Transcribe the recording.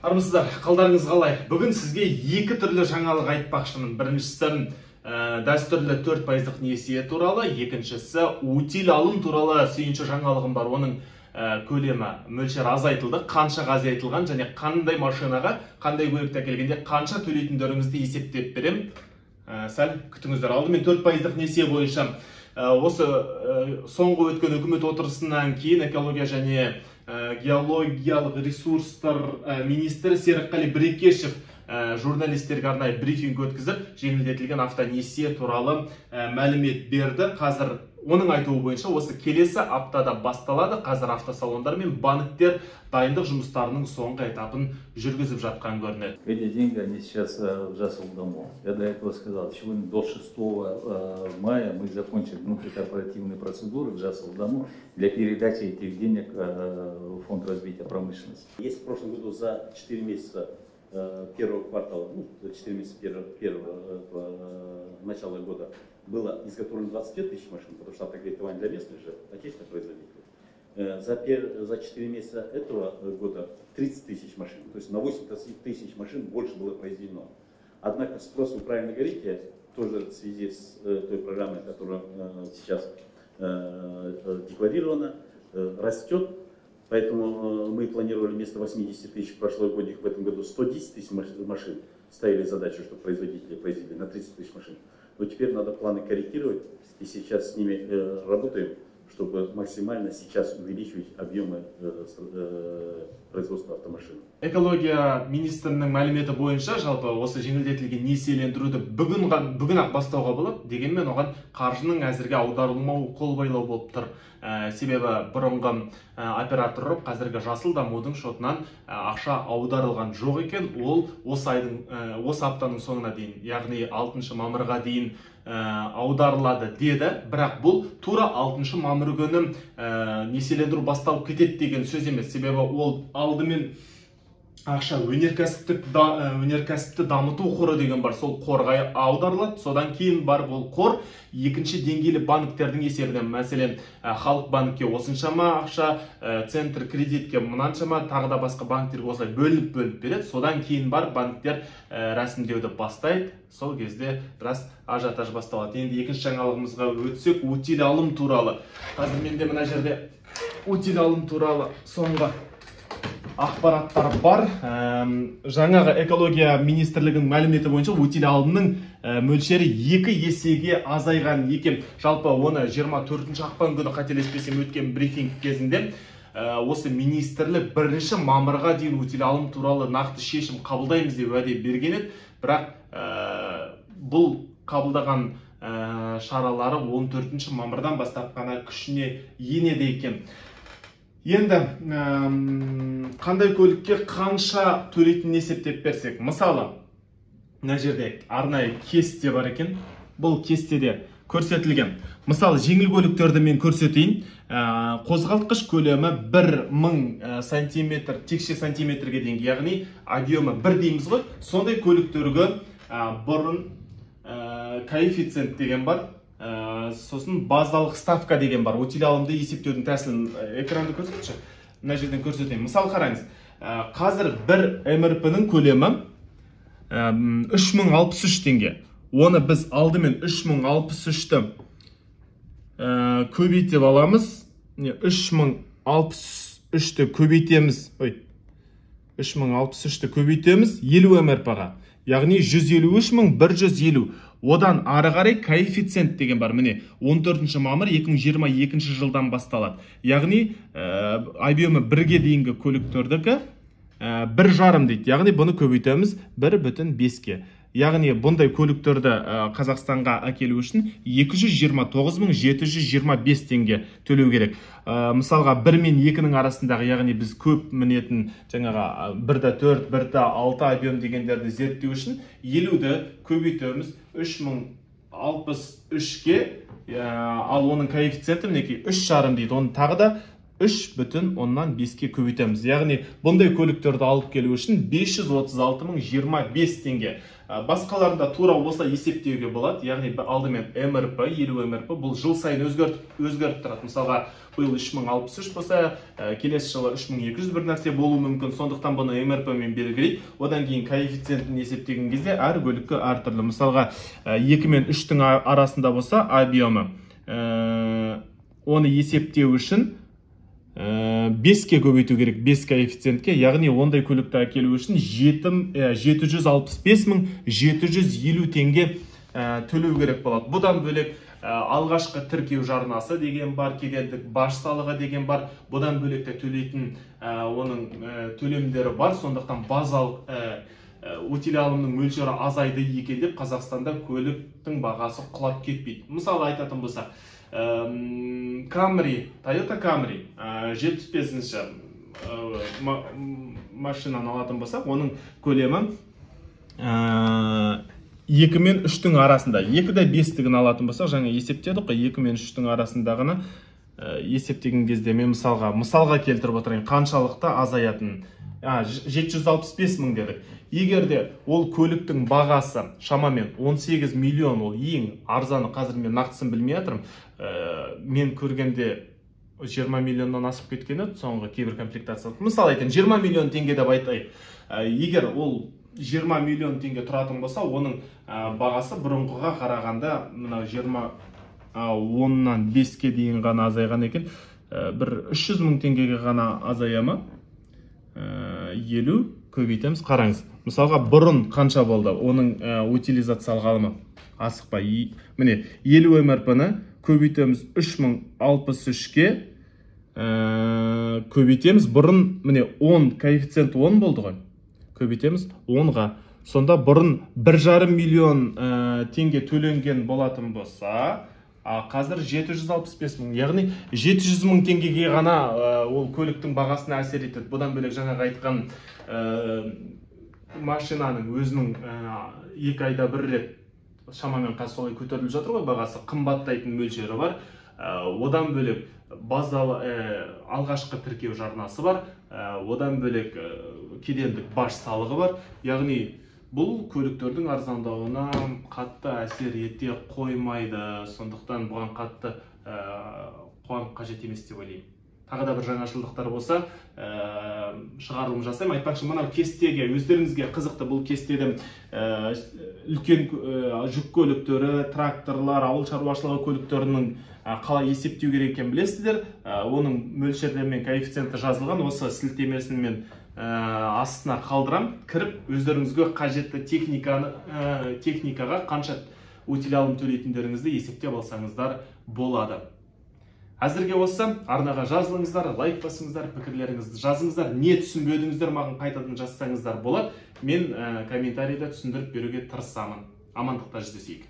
Армысыздар, қалдарыңыз қалай? Бүгін сізге екі түрлі жаңалық айтпақшымын. Біріншісі дәстүрлі 4% несие туралы, екіншісі утил алым туралы сүйінші жаңалығым бар. Оның көлемі мөлшері азайтылды, қаншаға азайтылған және қандай машинаға, қандай көлікте әкелгенде қанша төлейтіндеріңізді есептеп берем. Сәл күтіңіздер. Алдымен 4% несие бойынша осы соңғы өткен үкімет отырысынан кейін экология және геологиялық ресурстар министрі Серікқали Брекешев журналистерге арнайы брифинг өткізіп, жеңілдетілген автонесие туралы мәлімет берді. Қазір оның айтуы бойынша осы келесі аптада басталады. Қазір автосалондар мен банктер дайындық жұмыстарының соңғы этапын жүргізіп жатқан көрінеді. Эти деньги, они сейчас в Жасылдому. Я до этого сказал, сегодня до 6 мая мы закончим внутрикорпоративные процедуры в Жасылдому для передачи этих денег в Фонд развития промышленности. Если в прошлом году за 4 месяца первого квартала, 4 месяца первого начала года было изготовлено 25 тысяч машин, потому что автокредитование для местных же отечественных производителей. За 4 месяца этого года 30 тысяч машин, то есть на 80 тысяч машин больше было произведено. Однако спрос, вы правильно говорите, тоже в связи с той программой, которая сейчас декларирована, растет. Поэтому мы планировали вместо 80 тысяч прошлогодних в этом году 110 тысяч машин, ставили задачу, чтобы производители произвели на 30 тысяч машин. Но теперь надо планы корректировать, и сейчас с ними работаем, чтобы максимально сейчас увеличивать объемы производства автомашин. Экология министрінің мәліметі бойынша, жалпы осы жеңілдетілген несиелендіруді бүгін-ақ бастауға болады, дегенмен оған қаржының әзірге аударылмау қолбайлау болып тұр. Себебі бұрынғы оператор қазіргі Жасылдамудың шотынан ақша аударылған жоқ екен. Ол осы аптаның соңына дейін, яғни 6 мамырға дейін аударылады деді. Бірақ бұл тура 6 мамыр күні несиелендіру басталып кетеді деген сөз емес. Себебі ол алдымен ақша өнеркәсіпті дамыту қоры деген бар, сол қорға аударылады. Содан кейін бар бұл қор екінші деңгейлі банктердің есебінен, мәселен Халық банкке осыншама ақша, Центр кредитке мынаншама, тағы да басқа банктерге осылай бөліп береді. Содан кейін бар банктер рәсімдеуді бастайды. Сол кезде біраз ажиотаж басталады. Енді екінші жаңалығымызға өтсек, утил алым туралы. Қазір менде мына жерде утил алым туралы соңғы ақпараттар бар. Жаңағы экология министрлігінің мәліметі бойынша утил алымның мөлшері 2 есеге азайған екен. Жалпы оны 24 ақпан күні қателеспесем өткен брифинг кезінде осы министрлік 1 мамырға дейін утил алым туралы нақты шешім қабылдаймыз деп уәде берген еді. Бірақ бұл қабылдаған шаралары 14 мамырдан бастап қана күшіне енеді екен. Енді қандай көлікке қанша төлейтінін есептеп берсек, мысалы, мына жерде арнайы кесте бар екен. Бұл кестеде көрсетілген. Мысалы, жеңіл көліктерді мен көрсетейін. Қозғалтқыш көлемі 1000 сантиметр, текше сантиметрге дейін, яғни объемы 1 дейміз ғой. Сондай көліктерге бұрын коэффициент деген бар. Сосын базалық ставка деген бар. Утил алымды есептеудің тәсілін экранды көрсетші. Мына жерден көрсетейін. Мысалы қараңыз. Қазір бір МРП-ның көлемі 3063 теңге. Оны біз алдымен 3063-ті көбейтіп аламыз. 3063-ті көбейтеміз. 3063-ті көбейтеміз 50 МРП-ға. Яғни 153.150. Одан ары қарай коэффициент деген бар. Міне 14 мамыр 2022 жылдан басталады. Яғни объемы 1-ге дейінгі көліктердікі 1,5 дейді. Яғни бұны көбейтеміз 1,5-ге. Яғни бұндай көліктерді Қазақстанға әкелу үшін 229.725 теңге төлеу керек. Мысалға 1 мен 2-ның арасындағы, яғни біз көп мінетін жаңаға 1,4, 1,6 объем дегендерді зерттеу үшін 50-ді көбейтеміз 3063-ге, ал оның коэффициенті мінекей 3,5 дейді. Оны тағы да 3,5-ке көбейтеміз. Яғни бұндай көліктерді алып келу үшін 536.025 теңге. Басқаларында тура осылай есептеуге болады. Яғни алдымен МРП, 50 МРП бұл жыл сайын өзгеріп тұрады. Мысалға, биыл 3063 болса, келесі жылы 3200 бір нәрсе болуы мүмкін. Сондықтан бұны МРП-мен белгілейді. Одан кейін коэффициентін есептеген кезде әр көлікке әртүрлі. Мысалға, 2 мен 3-тің арасында болса, объемы. Оны есептеу үшін 5-ке көбейту керек, 5 коэффициентке, яғни ондай көлікті әкелу үшін 765.750 теңге төлеу керек болады. Бұдан бөлек алғашқы тіркеу жарнасы деген бар, кедендік баж салығы деген бар. Бұдан бөлек те төлейтін оның төлемдері бар. Сондықтан базалық өтел алымның мөлшері азайды екен деп Қазақстанда көліктің бағасы құлап кетпейді. Мысалы айтатын болсақ, Camry, Toyota Camry 75-ші машинаны алатын болсақ, оның көлемі 2 мен 3-тің арасында. 2-де 5-тігін алатын болсақ, жаңа есептедік қой, 2 мен 3-тің арасындағыны есептеген кезде мен мысалға келтіріп отырайын, қаншалықты азаятын. 765 мың дедік. Егер де ол көліктің бағасы шамамен 18 миллион, ол ең арзаны, қазір мен нақтысын білмей жатырмын. Мен көргенде 20 миллионнан асып кеткені соңғы кейбір комплектациялық. Мысалы айтайын, 20 миллион теңге деп айтайық. Егер ол 20 миллион теңге тұратын болса, оның бағасы бұрынғыға қарағанда мына 10-нан 5-ке дейін ғана азайған екен. Бір 300 мың теңгеге ғана азаяма. 50 көбейтеміз, қараңыз. Мысалға, бұрын қанша болды? Оның утилизациялық алымы асықпай. Міне, 50 МРП-ні көбейтеміз 3063-ке көбейтеміз. Бұрын, міне, 10, коэффициент 10 болды ғой. Көбейтеміз 10-ға. Сонда бұрын 1,5 миллион теңге төленген болатын болса, қазір 765 мың. Яғни 700 мың теңгеге ғана ол көліктің бағасына әсер етеді. Бұдан бөлек жаңағы айтқан машинаның өзінің 2 айда бір рет шамамен қазір солай көтеріліп жатыр ғой, бағасы қымбаттайтын мөлшері бар. Одан бөлек базалы алғашқы тіркеу жарнасы бар. Одан бөлек кедендік баж салығы бар. Яғни бұл көліктердің арзандауына қатты әсер ете қоймайды. Сондықтан бұған қатты қуанып қажет емес деп ойлаймын. Тағы да бір жаңашылдықтар болса, шығарылым жасаймын. Айтпақшы, мынау кестеге өздеріңізге қызықты, бұл кестеде үлкен жүк көліктері, тракторлар, ауыл шаруашылығы көліктерінің қалай есептеу керек екенін білесіздер. Оның мөлшерлері мен коэффициенті жазылған, осы сілтемесін мен астына қалдырам, кіріп өздеріңізге қажетті техникаға қанша өтел алым төлейтіндеріңізді есептеп алсаңыздар болады. Әзірге осы, арнаға жазылыңыздар, лайк басыңыздар, пікірлеріңізді жазыңыздар, не түсінбедіңіздер маған қайтадан жазсаңыздар болады. Мен комментарийда түсіндіріп беруге тырысамын. Амандықта жүздесейік.